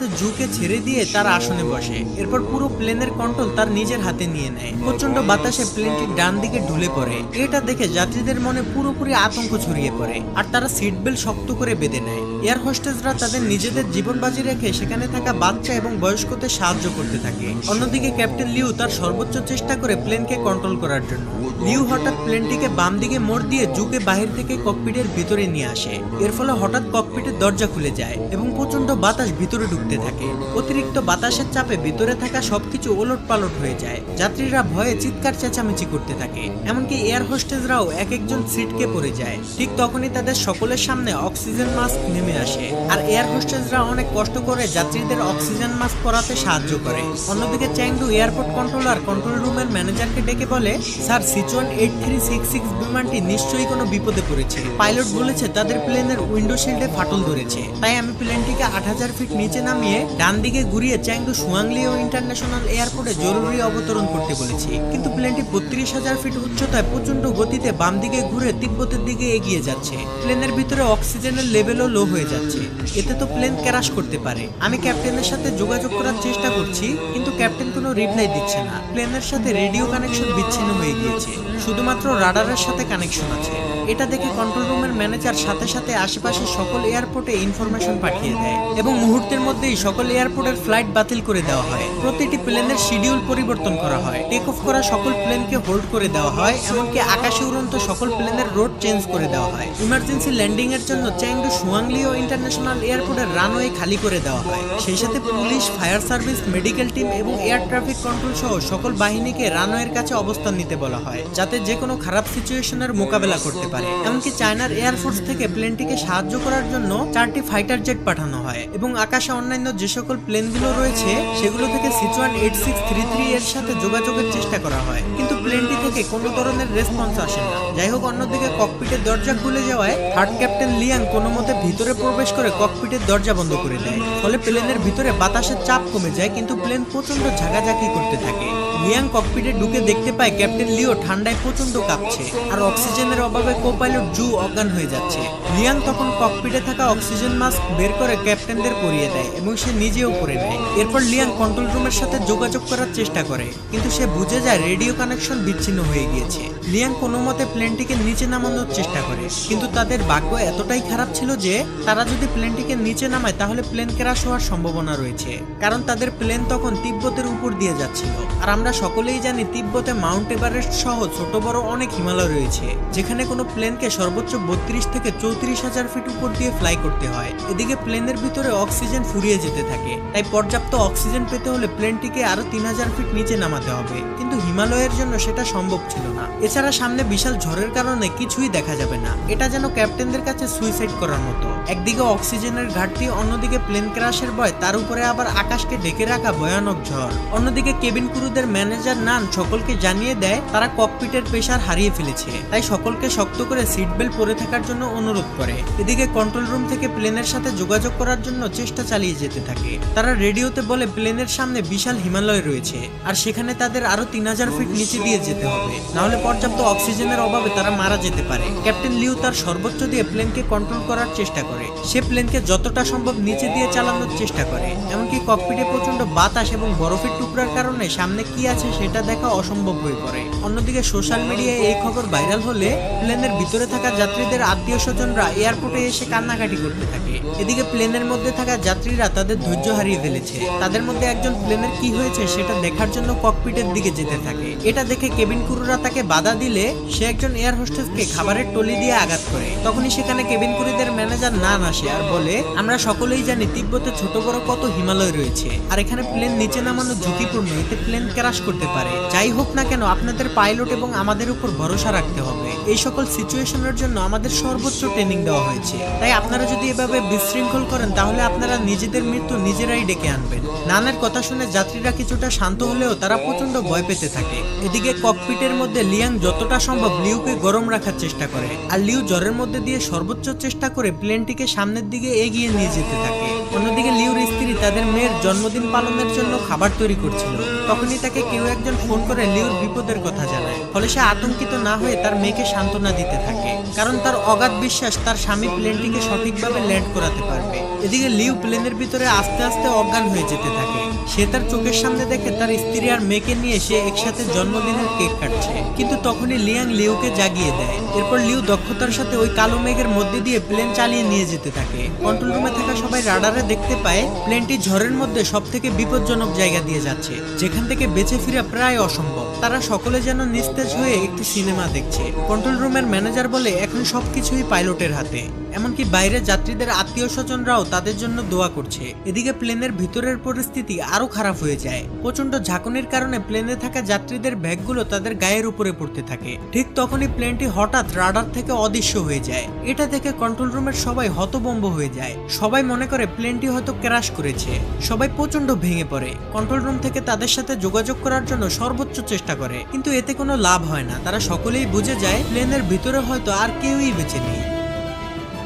আস্তে জুকে ছেড়ে দিয়ে তার আসনে বসে। এরপর পুরো প্লেনের কন্ট্রোল তার নিজের হাতে নিয়ে নেয়। প্রচন্ড বাতাসে প্লেনটি ডান দিকে ঢুলে পড়ে। এটা দেখে যাত্রীদের মনে পুরোপুরি আতঙ্ক ছড়িয়ে পড়ে আর তারা সিট বেল্ট শক্ত করে বেঁধে নেয়। এয়ার হোস্টেসরা তাদের নিজেদের জীবন বাজি রেখে সেখানে থাকা বাচ্চা এবং বয়স্কদের সাহায্য করতে থাকে। অন্যদিকে ক্যাপ্টেন লিউ তার সর্বোচ্চ চেষ্টা করে প্লেনকে কন্ট্রোল করার জন্য। লিউ হঠাৎ প্লেনটিকে বাম দিকে মোড় দিয়ে জুকে বাহির থেকে ককপিটের ভিতরে নিয়ে আসে। এর ফলে হঠাৎ ককপিটের দরজা খুলে যায় এবং প্রচন্ড বাতাস ভিতরে ঢুকতে থাকে। অতিরিক্ত বাতাসের চাপে ভিতরে থাকা সবকিছু ওলট পালট হয়ে যায়। যাত্রীরা ভয়ে চিৎকার চেঁচামেচি করতে থাকে। এমনকি এয়ার হোস্টেসরাও এক একজন সিটকে পড়ে যায়। ঠিক তখনই তাদের সকলের সামনে অক্সিজেন মাস্ক নেমে আসে আর এয়ার হোস্টেসরা অনেক কষ্ট করে যাত্রীদের অক্সিজেন মাস্ক পরাতে সাহায্য করে। অন্যদিকে চ্যাংডু এয়ারপোর্ট কন্ট্রোলার কন্ট্রোল রুমের ম্যানেজারকে ডেকে বলে, স্যার, সিচুয়ান 8366 বিমানটি নিশ্চয়ই কোনো বিপদে পড়েছে। পাইলট বলেছে তাদের প্লেনের উইন্ডো শিল্ডে ফাটল ধরেছে। তাই আমি প্লেনটিকে 8000 ফিট নিচে নামিয়ে ডান দিকে ঘুরিয়ে চ্যাংডু সুয়াংলিও ইন্টারন্যাশনাল এয়ারপোর্টে জরুরি অবতরণ করতে বলেছি। কিন্তু প্লেনটি 32000 ফিট উচ্চতায় প্রচন্ড গতিতে বাম দিকে ঘুরে তিব্বতের দিকে এগিয়ে যাচ্ছে। প্লেনের ভিতরে অক্সিজেনের লেভেলও লো হয়ে যাচ্ছে। এতে তো প্লেন ক্র্যাশ করতে পারে। আমি ক্যাপ্টেনের সাথে যোগাযোগ করার চেষ্টা করছি, কিন্তু ক্যাপ্টেন কোনো রিপ্লাই দিচ্ছে না। প্লেনের সাথে রেডিও কানেকশন বিচ্ছিন্ন হয়ে গিয়েছে, শুধুমাত্র রাডারের সাথে কানেকশন আছে। এটা দেখে কন্ট্রোল রুমের ম্যানেজার সাথে সাথে আশেপাশে সকল এয়ারপোর্টে ইনফরমেশন পাঠিয়ে দেয় এবং মুহূর্তের মধ্যেই সকল এয়ারপোর্টের ফ্লাইট বাতিল করে দেওয়া হয়। প্রতিটি প্লেনের শিডিউল পরিবর্তন করা হয়। টেক অফ করা সকল প্লেনকে হোল্ড করে দেওয়া হয়, এমনকি আকাশে উড়ন্ত সকল প্লেনের রোড চেঞ্জ করে দেওয়া হয়। ইমার্জেন্সি ল্যান্ডিং এর জন্য চ্যাংডু সুয়াংলিও ইন্টারন্যাশনাল এয়ারপোর্টের রানওয়ে খালি করে দেওয়া হয়। সেই সাথে police, fire service, medical team এবং এয়ার ট্রাফিক কন্ট্রোল সহ সকল বাহিনীকে রানওয়ের কাছে অবস্থান নিতে বলা হয়, যাতে যে কোনো খারাপ সিচুয়েশনের মোকাবেলা করতে পারে। এমনকি চায়নার এয়ারফোর্স থেকে প্লেনটিকে সাহায্য করার জন্য 4টি ফাইটার জেট পাঠানো হয় এবং আকাশে অন্যান্য যে সকল প্লেনগুলো রয়েছে সেগুলো থেকে সিচুয়ান 8633 এর সাথে যোগাযোগের চেষ্টা করা হয়, কিন্তু প্লেনটি থেকে কোনো ধরনের রেসপন্স আসে না। যাই হোক, অন্যদিকে ককপিটের দরজা খুলে যাওয়ায় থার্ড ক্যাপ্টেন লিয়াং কোনো মতে ভিতরে প্রবেশ করে ককপিটের দরজা বন্ধ করে দেয়। ফলে প্লেনের ভিতরে বাতাসের চাপ কমে যায়, কিন্তু প্লেন প্রচন্ড ঝাঁকাঝাঁকি করতে থাকে। লিয়াং ককপিটে ঢুকে দেখতে পায় ক্যাপ্টেন লিও ঠান্ডায় প্রচন্ড কাঁপছে আর অক্সিজেনের অভাবে কোপাইলট জু অজ্ঞান হয়ে যাচ্ছে। লিয়াং তখন ককপিটে থাকা অক্সিজেন মাস্ক বের করে ক্যাপ্টেনদের পরিয়ে দেয় এবং সে নিজেও পরে নেয়। এরপর লিয়াং কন্ট্রোল রুমের সাথে যোগাযোগ করার চেষ্টা করে, কিন্তু সে বুঝে যায় রেডিও কানেকশন বিচ্ছিন্ন হয়ে গিয়েছে। লিয়াং কোনো মতে প্লেনটিকে নিচে নামানোর চেষ্টা করে, কিন্তু তাদের ভাগ্য এতটাই খারাপ ছিল যে তারা যদি প্লেনটিকে নিচে নামায় তাহলে প্লেন ক্র্যাশ হওয়ার সম্ভাবনা রয়েছে, কারণ তাদের প্লেন তখন তিব্বতের উপর দিয়ে যাচ্ছিল। আর আমরা সকলেই জানি তিব্বতে মাউন্ট এভারেস্ট সহ ছোট বড় অনেক হিমালয় রয়েছে, যেখানে কোনো প্লেনকে সর্বোচ্চ 32 থেকে 34,000 ফিট উপর দিয়ে ফ্লাই করতে হয়। এদিকে প্লেনের ভিতরে অক্সিজেন ফুরিয়ে যেতে থাকে, তাই পর্যাপ্ত অক্সিজেন পেতে হলে প্লেনটিকে আরো 3000 ফিট নিচে নামাতে হবে, কিন্তু হিমালয়ের জন্য সেটা সম্ভব ছিল না। এছাড়া সামনে বিশাল ঝড়ের কারণে কিছুই দেখা যাবে না। এটা যেন ক্যাপ্টেনদের কাছে সুইসাইড করার মতো। একদিকে অক্সিজেনের ঘাটতি, অন্যদিকে প্লেন ক্র্যাশের ভয়, তার উপরে আবার আকাশকে ঢেকে রাখা ভয়ানক ঝড়। অন্যদিকে কেবিন ক্রুদের ম্যানেজার নান সকলকে জানিয়ে দেয় তারা ককপিটের প্রেসার হারিয়ে ফেলেছে, তাই সকলকে শক্ত করে সিট বেল্ট পরে থাকার জন্য অনুরোধ করে। এদিকে কন্ট্রোল রুম থেকে প্লেনের সাথে যোগাযোগ করার জন্য চেষ্টা চালিয়ে যেতে থাকে। তারা রেডিওতে বলে প্লেনের সামনে বিশাল হিমালয় রয়েছে আর সেখানে তাদের আরো 3000 ফিট নিচে দিয়ে যেতে হবে, নাহলে পর্যাপ্ত অক্সিজেনের অভাবে তারা মারা যেতে পারে। ক্যাপ্টেন লিউ তার সর্বোচ্চ দিয়ে প্লেনকে কন্ট্রোল করার চেষ্টা করে। সে প্লেনকে যতটা সম্ভব নিচে দিয়ে চালানোর চেষ্টা করে, এমনকি ককপিটে প্রচন্ড বাতাস এবং বরফের টুকরার কারণে সামনে কি আছে সেটা দেখা অসম্ভব হয়ে পড়ে। অন্যদিকে সোশ্যাল মিডিয়ায় এই খবর ভাইরাল হলে প্লেনের ভিতরে থাকা যাত্রীদের আত্মীয় স্বজনরা এয়ারপোর্টে এসে কান্নাকাটি করতে থাকে। এদিকে প্লেনের মধ্যে থাকা যাত্রীরা তাদের ধৈর্য হারিয়ে ফেলেছে। তাদের মধ্যে একজন প্লেনের কি হয়েছে সেটা দেখার জন্য ককপিটের দিকে যেতে থাকে। এটা দেখে কেবিন ক্রুরা তাকে বাধা দিলে সে একজন এয়ার হোস্টেসকে খাবারের টলি দিয়ে আঘাত করে। তখনই সেখানে কেবিন ক্রুদের ম্যানেজার নান আসে আর বলে, আমরা সকলেই জানি তিব্বতে ছোট বড় কত হিমালয় রয়েছে আর এখানে প্লেন নিচে নামানো ঝুঁকিপূর্ণ, এতে প্লেন ক্র্যাশ করতে পারে। যাই হোক না কেন, আপনাদের পাইলট এবং আমাদের উপর ভরসা রাখতে হবে। এই সকল সিচুয়েশনের জন্য আমাদের সর্বোচ্চ ট্রেনিং দেওয়া হয়েছে, তাই আপনারা যদি এভাবে বিশৃঙ্খল করেন তাহলে আপনারা নিজেদের মৃত্যু নিজেরাই ডেকে আনবেন। নানের কথা শুনে যাত্রীরা কিছুটা শান্ত হলেও তারা প্রচন্ড ভয় পেতে থাকে। এদিকে ককপিটের মধ্যে লিয়াং যতটা সম্ভব লিউকে গরম রাখার চেষ্টা করে আর লিউ জ্বরের মধ্যে দিয়ে সর্বোচ্চ চেষ্টা করে প্লেনটিকে সামনের দিকে এগিয়ে নিয়ে যেতে থাকে। অন্যদিকে লিউর স্ত্রী তাদের মেয়ের জন্মদিন পালনের জন্য খাবার তৈরি করছিল। তখনই তাকে কেউ একজন ফোন করে লিউর বিপদের কথা জানায়। ফলে সে আতঙ্কিত না হয়ে তার মেয়েকে সান্ত্বনা দিতে থাকে, কারণ তার অগাধ বিশ্বাস তার স্বামী প্লেনটিকে সঠিকভাবে ল্যান্ড করাতে পারবে। এদিকে লিউ প্লেনের ভিতরে আস্তে আস্তে অজ্ঞান হয়ে যেতে থাকে। সে তার চোখের সামনে দেখে তার স্ত্রী আর মেয়েকে নিয়ে সে একসাথে জন্মদিনের কেক কাটছে, কিন্তু তখনই লিয়াং লিউকে জাগিয়ে দেয়। এরপর লিউ দক্ষতার সাথে ওই কালো মেঘের মধ্যে দিয়ে প্লেন চালিয়ে নিয়ে যেতে থাকে। কন্ট্রোল রুমে থাকা সবাই রাডারে দেখতে পায় প্লেনটি ঝড়ের মধ্যে সব থেকে বিপজ্জনক জায়গা দিয়ে যাচ্ছে, যেখান থেকে বেঁচে ফিরা প্রায় অসম্ভব। তারা সকলে যেন নিস্তেজ হয়ে একটি সিনেমা দেখছে। কন্ট্রোল রুমের ম্যানেজার বলে এখন সবকিছুই পাইলটের হাতে, এমনকি বাইরে যাত্রীদের আত্মীয় স্বজনরাও তাদের জন্য দোয়া করছে। এদিকে প্লেনের ভিতরের পরিস্থিতি আরো খারাপ হয়ে যায়। প্রচন্ড ঝাঁকুনির কারণে প্লেনে থাকা যাত্রীদের ব্যাগগুলো তাদের গায়ের উপরে পড়তে থাকে। ঠিক তখনই প্লেনটি হঠাৎ রাডার থেকে অদৃশ্য হয়ে যায়। এটা দেখে কন্ট্রোল রুমের সবাই হতভম্ব হয়ে যায়। সবাই মনে করে প্লেনটি হয়তো ক্র্যাশ করেছে। সবাই প্রচন্ড ভেঙে পড়ে। কন্ট্রোল রুম থেকে তাদের সাথে যোগাযোগ করার জন্য সর্বোচ্চ চেষ্টা করে, কিন্তু এতে কোনো লাভ হয় না। তারা সকলেই বুঝে যায় প্লেনের ভিতরে হয়তো আর কেউই বেঁচে নেই।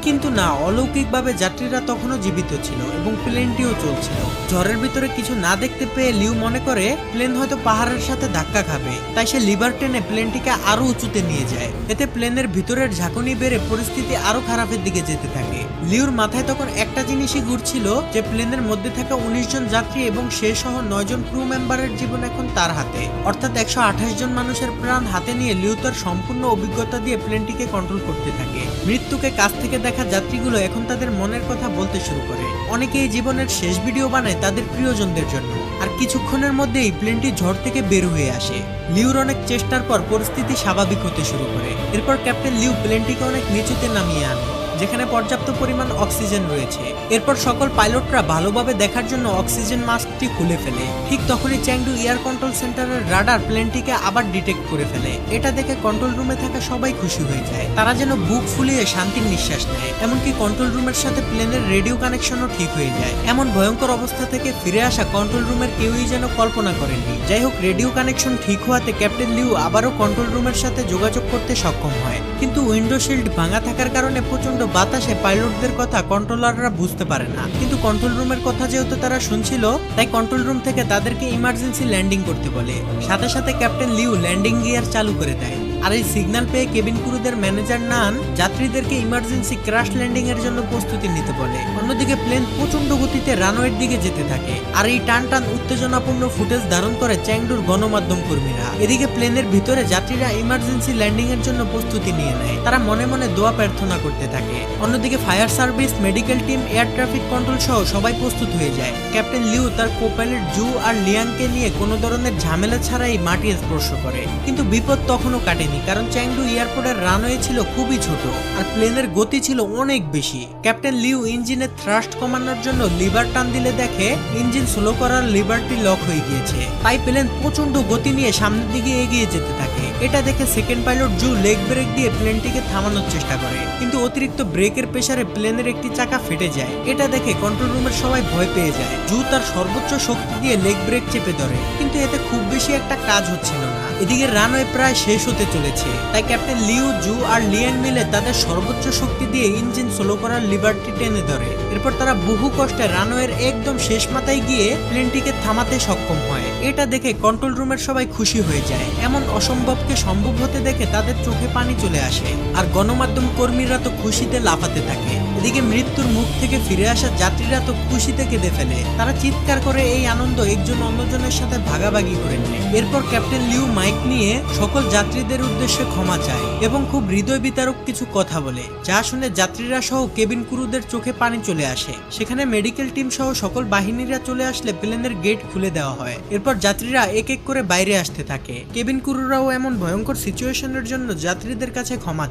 কিন্তু না, অলৌকিকভাবে যাত্রীরা তখনও জীবিত ছিল এবং প্লেনটিও চলছিল। ঝড়ের ভিতরে কিছু না দেখতে পেয়ে লিউ মনে করে প্লেন হয়তো পাহাড়ের সাথে ধাক্কা খাবে, তাই সে লিভার টেনে প্লেনটিকে আরো উঁচুতে নিয়ে যায়। এতে প্লেনের ভিতরের ঝাঁকুনি বেড়ে পরিস্থিতি আরো খারাপের দিকে যেতে থাকে। লিউর মাথায় তখন একটা জিনিসই ঘুরছিল যে প্লেনের মধ্যে থাকা 19 জন যাত্রী এবং সে সহ 9 জন ক্রু মেম্বারের জীবন এখন তার হাতে, অর্থাৎ 128 জন মানুষের প্রাণ হাতে নিয়ে লিউ তার সম্পূর্ণ অভিজ্ঞতা দিয়ে প্লেনটিকে কন্ট্রোল করতে থাকে। মৃত্যুকে কাছ থেকে দেখা যাত্রীগুলো এখন তাদের মনের কথা বলতে শুরু করে। অনেকেই জীবনের শেষ ভিডিও বানায় তাদের প্রিয়জনদের জন্য। আর কিছুক্ষণের মধ্যেই প্লেনটি ঝড় থেকে বের হয়ে আসে। লিউর অনেক চেষ্টার পর পরিস্থিতি স্বাভাবিক হতে শুরু করে। এরপর ক্যাপ্টেন লিউ প্লেনটিকে অনেক নিচুতে নামিয়ে আনে, যেখানে পর্যাপ্ত পরিমাণ অক্সিজেন রয়েছে। এরপর সকল পাইলটরা ভালোভাবে দেখার জন্য অক্সিজেন মাস্কটি খুলে ফেলে। ঠিক তখনই চ্যাংডু এয়ার কন্ট্রোল সেন্টারের রাডার প্লেনটিকে আবার ডিটেক্ট করে ফেলে। এটা দেখে কন্ট্রোল রুমে থাকা সবাই খুশি হয়ে যায়। তারা যেন বুক ফুলিয়ে শান্তির নিঃশ্বাস নেয়। এমনকি কন্ট্রোল রুমের সাথে প্লেনের রেডিও কানেকশনও ঠিক হয়ে যায়। এমন ভয়ঙ্কর অবস্থা থেকে ফিরে আসা কন্ট্রোল রুমের কেউই যেন কল্পনা করেননি। যাই হোক, রেডিও কানেকশন ঠিক হওয়াতে ক্যাপ্টেন লিউ আবারও কন্ট্রোল রুমের সাথে যোগাযোগ করতে সক্ষম হয়, কিন্তু উইন্ডো শিল্ড ভাঙা থাকার কারণে প্রচন্ড বাতাসে পাইলটদের কথা কন্ট্রোলাররা বুঝতে পারে না। কিন্তু কন্ট্রোল রুমের কথা যেহেতু তারা শুনছিল, তাই কন্ট্রোল রুম থেকে তাদেরকে ইমার্জেন্সি ল্যান্ডিং করতে বলে। সাথে সাথে ক্যাপ্টেন লিউ ল্যান্ডিং গিয়ার চালু করে দেয়। আর এই সিগন্যাল পেয়ে কেবিন ক্রুদের ম্যানেজার নান যাত্রীদেরকে ইমার্জেন্সি ক্র্যাশ ল্যান্ডিং এর জন্য প্রস্তুতি নিতে বলে। অন্যদিকে প্লেন প্রচন্ড গতিতে রানওয়ের দিকে যেতে থাকে। আর এই টান টান উত্তেজনাপূর্ণ ফুটেজ ধারণ করে চ্যাংডুর গণমাধ্যম কর্মীরা। এদিকে প্লেনের ভিতরে যাত্রীরা ইমার্জেন্সি ল্যান্ডিং এর জন্য প্রস্তুতি নিয়ে নেয়। তারা মনে মনে দোয়া প্রার্থনা করতে থাকে। অন্যদিকে fire service, medical team, air traffic control সহ সবাই প্রস্তুত হয়ে যায়। ক্যাপ্টেন লিউ তার কোপাইলট জু আর লিয়াংকে নিয়ে কোনো ধরনের ঝামেলা ছাড়াই মাটি স্পর্শ করে। কিন্তু বিপদ তখনও কাটেনি, কারণ চ্যাংডু এয়ারপোর্টের রানওয়ে ছিল খুবই ছোট আর প্লেনের গতি ছিল অনেক বেশি। ক্যাপ্টেন লিউ ইঞ্জিনের থ্রাস্ট কমানোর জন্য লিভার টান দিলে দেখে ইঞ্জিন স্লো করার লিভারটি লক হয়ে গিয়েছে। তাই প্লেন প্রচন্ড গতি নিয়ে সামনের দিকে এগিয়ে যেতে থাকে। এটা দেখে সেকেন্ড পাইলট জু লেগ ব্রেক দিয়ে প্লেনটিকে থামানোর চেষ্টা করে, কিন্তু অতিরিক্ত ব্রেকের প্রেসারে প্লেনের একটি চাকা ফেটে যায়। এটা দেখে কন্ট্রোল রুমের সবাই ভয় পেয়ে যায়। জু তার সর্বোচ্চ শক্তি দিয়ে লেগ ব্রেক চেপে ধরে, কিন্তু এতে খুব বেশি একটা কাজ হচ্ছিল না। এদিকে রানওয়ে প্রায় শেষ হতে চলেছে, তাই ক্যাপ্টেন লিউ, জু আর লিয়াং মিলে তাদের সর্বোচ্চ শক্তি দিয়ে ইঞ্জিন স্লো করার লিভারটি টেনে ধরে। এরপর তারা বহু কষ্টে রানওয়ের একদম শেষ মাথায় গিয়ে প্লেনটিকে থামাতে সক্ষম হয়। এটা দেখে কন্ট্রোল রুমের সবাই খুশি হয়ে যায়। এমন অসম্ভবকে সম্ভব হতে দেখে তাদের চোখে পানি চলে আসে। আর গণমাধ্যম কর্মীরা তো খুশিতে লাফাতে থাকে। এদিকে মৃত্যুর মুখ থেকে ফিরে আসা যাত্রীরা তো খুশিতে কেঁদে ফেলে। তারা চিৎকার করে এই আনন্দ একজন অন্যজনের সাথে ভাগাভাগি করে নেয়। এরপর ক্যাপ্টেন লিউ মাইক নিয়ে সকল যাত্রীদের উদ্দেশ্যে ক্ষমা চায় এবং খুব হৃদয় বিতারক কিছু কথা বলে, যা শুনে যাত্রীরা সহ কেবিন ক্রুদের চোখে পানি চলে আসে। সেখানে মেডিকেল টিম সহ সকল বাহিনীরা চলে আসলে প্লেনের গেট খুলে দেওয়া হয়। এরপর যাত্রীরা এক এক করে বাইরে আসতে থাকে। কেবিন ক্রুরাও এমন ভয়ঙ্কর সিচুয়েশনের জন্য যাত্রীদের কাছে ক্ষমা